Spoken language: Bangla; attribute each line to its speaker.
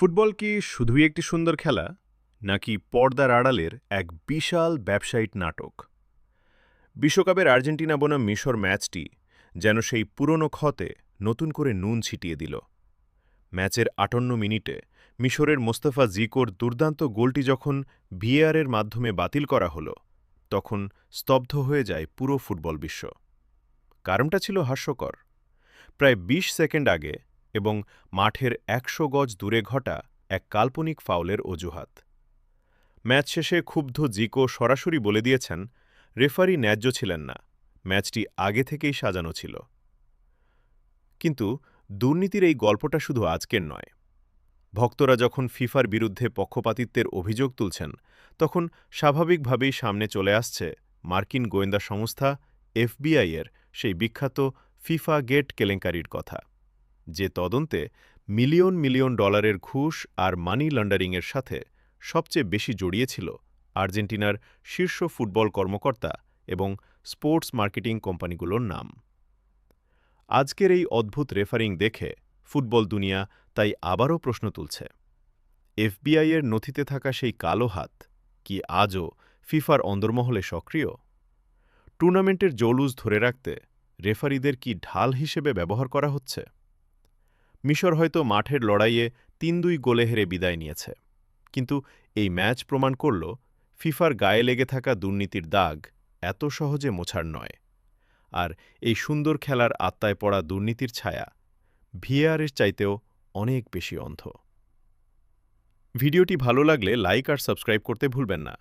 Speaker 1: ফুটবল কি শুধুই একটি সুন্দর খেলা নাকি পর্দার আড়ালের এক বিশাল ব্যবসায়িক নাটক? বিশ্বকাপের আর্জেন্টিনা বনাম মিশর ম্যাচটি যেন সেই পুরনো ক্ষতে নতুন করে নুন ছিটিয়ে দিল। ম্যাচের ৫৮ মিনিটে মিশরের মোস্তফা জিকোর দুর্দান্ত গোলটি যখন ভিএআরের মাধ্যমে বাতিল করা হল, তখন স্তব্ধ হয়ে যায় পুরো ফুটবল বিশ্ব। কারণটা ছিল হাস্যকর। প্রায় ২০ সেকেন্ড আগে এবং মাঠের ১০০ গজ দূরে ঘটা এক কাল্পনিক ফাউলের অজুহাত। ম্যাচ শেষে ক্ষুব্ধ জিকো সরাসরি বলে দিয়েছেন, রেফারি ন্যায্য ছিলেন না, ম্যাচটি আগে থেকেই সাজানো ছিল। কিন্তু দুর্নীতির এই গল্পটা শুধু আজকের নয়। ভক্তরা যখন ফিফার বিরুদ্ধে পক্ষপাতিত্বের অভিযোগ তুলছেন, তখন স্বাভাবিকভাবেই সামনে চলে আসছে মার্কিন গোয়েন্দা সংস্থা এফবিআই-এর সেই বিখ্যাত ফিফা গেট কেলেঙ্কারির কথা, যে তদন্তে মিলিয়ন মিলিয়ন ডলারের ঘুষ আর মানি লন্ডারিংয়ের সাথে সবচেয়ে বেশি জড়িয়েছিল আর্জেন্টিনার শীর্ষ ফুটবল কর্মকর্তা এবং স্পোর্টস মার্কেটিং কোম্পানিগুলোর নাম। আজকের এই অদ্ভুত রেফারিং দেখে ফুটবল দুনিয়া তাই আবারও প্রশ্ন তুলছে, এফবিআই-এর নথিতে থাকা সেই কালো হাত কি আজও ফিফার অন্দরমহলে সক্রিয়? টুর্নামেন্টের জৌলুস ধরে রাখতে রেফারিদের কি ঢাল হিসেবে ব্যবহার করা হচ্ছে? মিশর হয়তো মাঠের লড়াইয়ে ৩-২ গোলে হেরে বিদায় নিয়েছে, কিন্তু এই ম্যাচ প্রমাণ করল ফিফার গায়ে লেগে থাকা দুর্নীতির দাগ এত সহজে মোছার নয়। আর এই সুন্দর খেলার আত্মায় পড়া দুর্নীতির ছায়া ভিএআরের চাইতেও অনেক বেশি অন্ধ। ভিডিওটি ভালো লাগলে লাইক আর সাবস্ক্রাইব করতে ভুলবেন না।